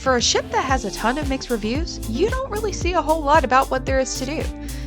for a ship that has a ton of mixed reviews, you don't really see a whole lot about what there is to do.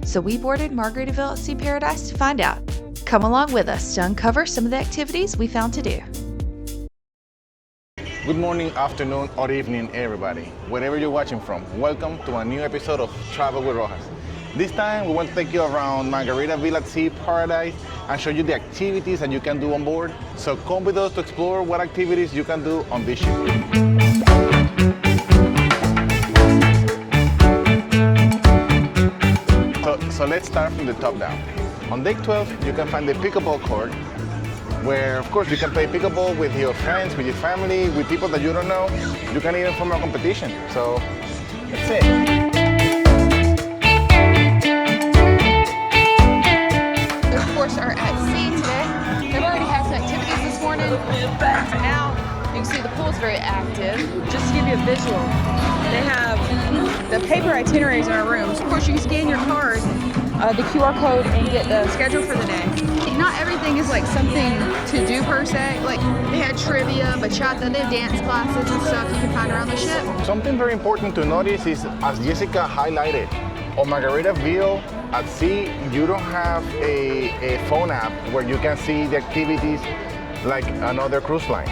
So we boarded Margaritaville at Sea Paradise to find out. Come along with us to uncover some of the activities we found to do. Good morning, afternoon, or evening, everybody. Wherever you're watching from, welcome to a new episode of Travel with Rojas. This time, we want to take you around Margaritaville at Sea Paradise and show you the activities that you can do on board. So come with us to explore what activities you can do on this ship. So let's start from the top down. On deck 12, you can find the pickleball court, where of course you can play pickleball with your friends, with your family, with people that you don't know. You can even form a competition. So that's it. We of course are at sea today. They've already had some activities this morning. So now you can see the pool's very active. Just to give you a visual, they have the paper itineraries in our rooms. Of course you can scan your card, the QR code, and get the schedule for the day. Not everything is like something to do per se. Like they had trivia, bachata, they have dance classes and stuff you can find around the ship. Something very important to notice is, as Jessica highlighted, on Margaritaville at sea, you don't have a phone app where you can see the activities like on other cruise lines.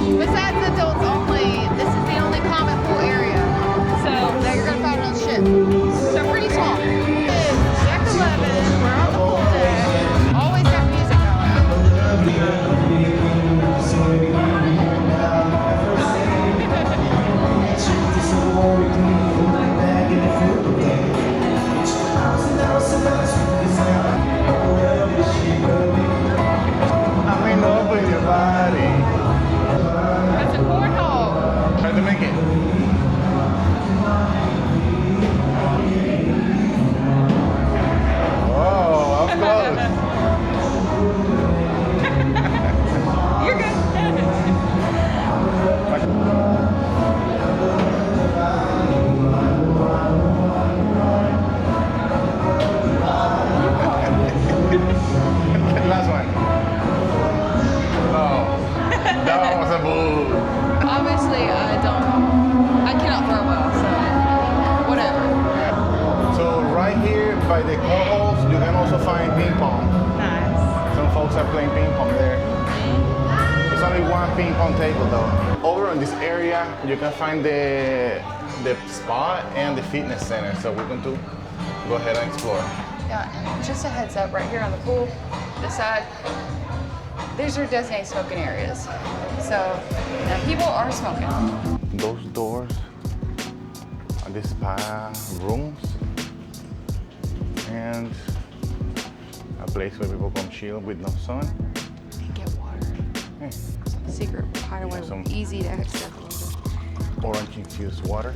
Besides adults only, this is the only common pool area. So that you're gonna find on the ship. So pretty small. It's deck 11, we're on the pool deck. Always got music I'm in love with your body. That's a cornhole. Try to make it. Oh, up close. You're good. Last one. Oh, that was a boo. Obviously, I cannot throw well, so whatever. So right here by the cornholes, you can also find ping pong. Nice. Some folks are playing ping pong there. There's only one ping pong table though. Over in this area, you can find the spa and the fitness center. So we're going to go ahead and explore. Yeah, and just a heads up, right here on the pool, this side, these are designated smoking areas. So now people are smoking. Those doors are the spa rooms and a place where people come chill with no sun. And get water. Yeah. Secret hideaway, Some easy to access. orange infused water.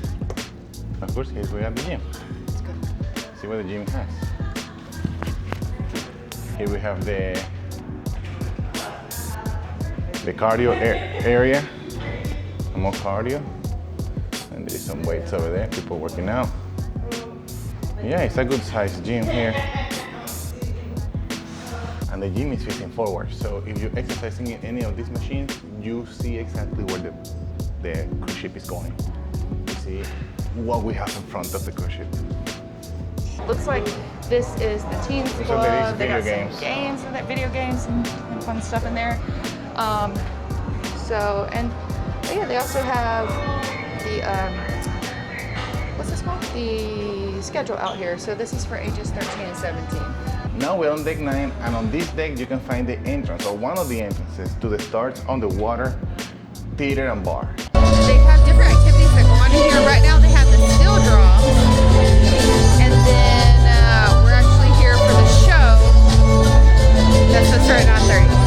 Of course, here's where we have the gym. It's good. See what the gym has. Here we have the cardio area, more cardio, and there's some weights over there, people working out. Yeah, it's a good sized gym here. And the gym is facing forward, so if you're exercising in any of these machines, you see exactly where the cruise ship is going. You see what we have in front of the cruise ship. Looks like this is the teens So club. there is They got video games. some games and that video games and fun stuff in there. Yeah, they also have the what's this called? The schedule out here. So this is for ages 13 and 17. Now we're on deck 9, and on this deck you can find the entrance, or one of the entrances to the Starts on the Water Theater and Bar. They have different activities that go on in here. Right now they have the steel drum, and then we're actually here for the show. That's supposed to start at 9:30.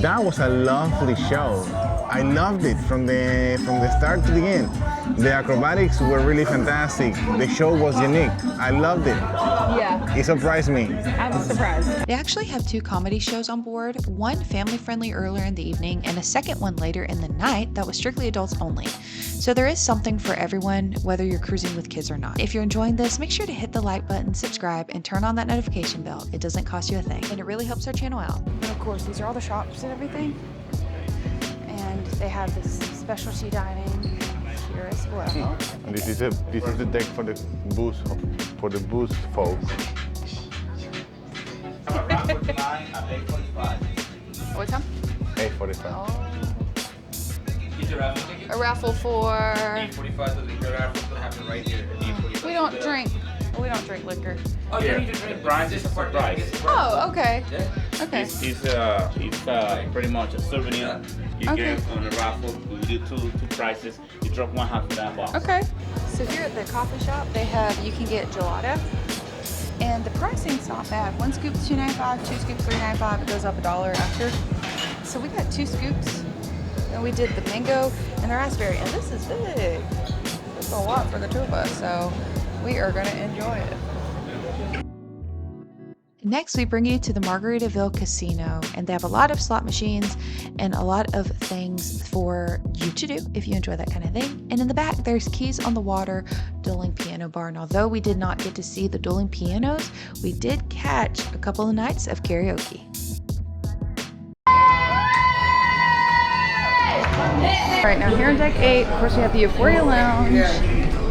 That was a lovely show. I loved it from the start to the end. The acrobatics were really fantastic. The show was unique. I loved it. Yeah, It surprised me. I'm surprised. They actually have 2 comedy shows on board, one family-friendly earlier in the evening and a second one later in the night that was strictly adults only. So there is something for everyone, whether you're cruising with kids or not. If you're enjoying this, make sure to hit the like button, subscribe, and turn on that notification bell. It doesn't cost you a thing, and it really helps our channel out. And of course, these are all the shops and everything. And they have this specialty dining here as well. And this is the deck for the booze folks. What time? 8:45. Oh. A raffle for. 8:45, so the raffle's gonna happen right here. We don't drink liquor. Oh, yeah, the prize is a surprise. Oh, okay. Yeah. Okay. It's pretty much a souvenir. You Okay. get on the raffle. We do two prizes. You drop one half of that box. Okay. So here at the coffee shop, you can get gelato. And the pricing's not bad. 1 scoop is $2.95, 2 scoops $3.95. It goes up $1 after. So we got 2 scoops. And we did the mango and the raspberry. And this is big. It's a lot for the 2 of us. So we are going to enjoy it. Next, we bring you to the Margaritaville Casino, and they have a lot of slot machines and a lot of things for you to do if you enjoy that kind of thing. And in the back, there's Keys on the Water dueling piano bar. And although we did not get to see the dueling pianos, we did catch a couple of nights of karaoke. All right, now here on deck 8, of course, we have the Euphoria Lounge.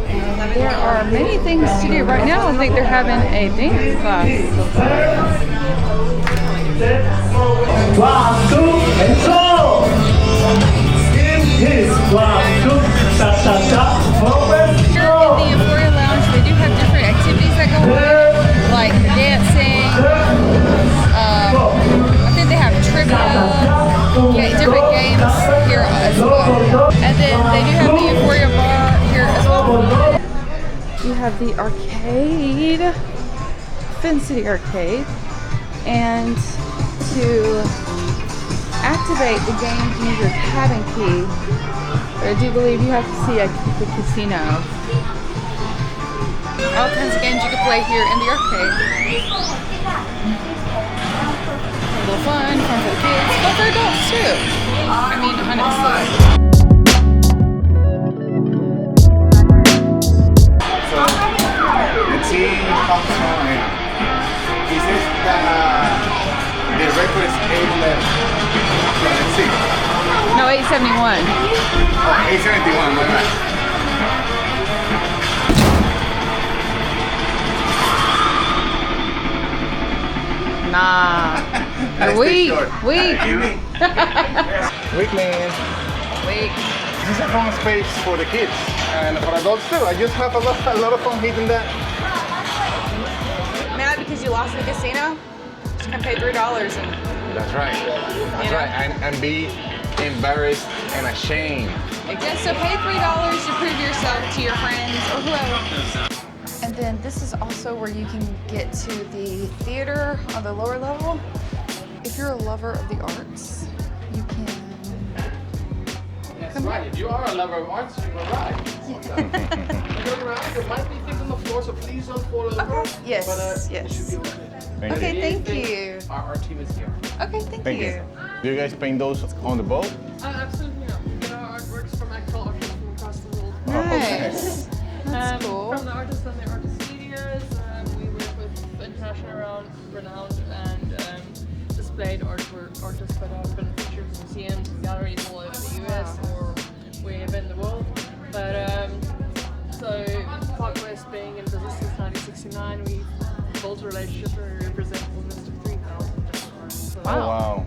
And there are many things to do. Right now, I think they're having a dance class. 1, 2, and so! In his 1, 2, ta ta ta, forward, Here in the Euphoria Lounge, they do have different activities that go on, like dancing. I think they have trivia, different games here as well. And then they do have the Euphoria bar here as well. You have the arcade, Fin City Arcade, and to activate the game, you use your cabin key. But I do believe you have to see the casino. All kinds of games you can play here in the arcade. A little fun for the kids, but for adults too. I mean, honestly. So, let's see how strong I am. He says that the record is 8:11. So let's see. No, 871. Oh, 8:71, my bad. Nah. That's too Weak. short. Weak. Weak man. Weak. This is a fun space for the kids and for adults too. I just have a lot of fun hitting that. Mad because you lost the casino? Just gonna pay $3 and That's right. That's right. And be embarrassed and ashamed. so pay $3 to prove yourself to your friends or whoever. And then this is also where you can get to the theater on the lower level. If you're a lover of the arts, you can That's right. If you are a lover of arts, you are right. Going around, there might be things on the floor, so please don't fall over. Okay. Yes, But yes. it should be okay. Okay, thank you. Our team is here. Okay, thank you. Do you guys paint those on the boat? Absolutely not. We get our artworks from actual artists from across the world. Nice. That's cool. From the artists and the artist studios, we work with international renowned and displayed artists that have been featured in museums and galleries all over the US or wherever in the world. But so Park West being in business since 1969, we built a relationship and we represent almost 3,000 different artists. So, Oh, wow.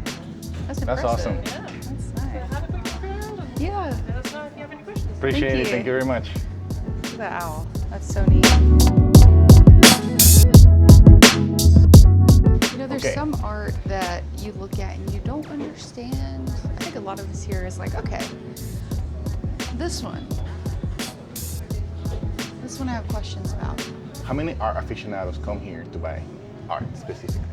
That's That's impressive. awesome. yeah. That's So nice. have a quick look around and Yeah. let us know if you have any questions. Appreciate Thank it. you. Thank you very much. Look at that owl. That's so neat. You know, there's Okay. some art that you look at and you don't understand. I think a lot of this here is like, okay, this one I have questions about. How many art aficionados come here to buy art specifically?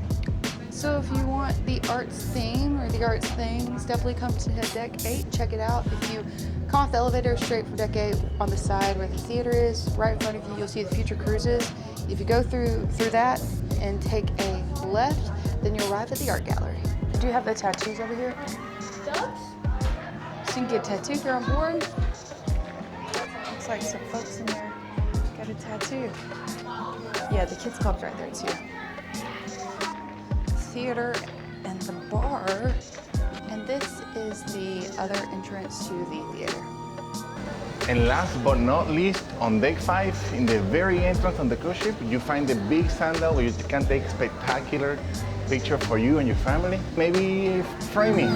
So if you want the arts theme or the arts things, definitely come to deck 8, check it out. If you come off the elevator straight for deck 8 on the side where the theater is, right in front of you, you'll see the Future Cruises. If you go through that and take a left, then you'll arrive at the art gallery. Do you have the tattoos over here? Dogs? So you can get a tattoo if you're on board. Looks like some folks in there got a tattoo. Yeah, the kids club's right there too. Theater and the bar, and this is the other entrance to the theater. And last but not least, on deck 5, in the very entrance on the cruise ship, you find the big sandal where you can take spectacular picture for you and your family. Maybe framing.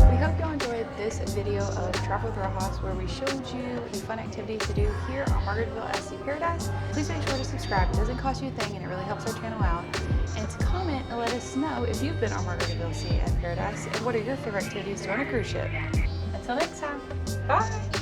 We hope you enjoyed this video of Travel with Rojas, where we showed you the fun activities to do here on Margaritaville at Sea Paradise. Please make sure to subscribe. It doesn't cost you a thing and it really helps our channel out. And to comment and let us know if you've been on Margaritaville Sea and Paradise and what are your favorite activities to do on a cruise ship. Until next time, bye!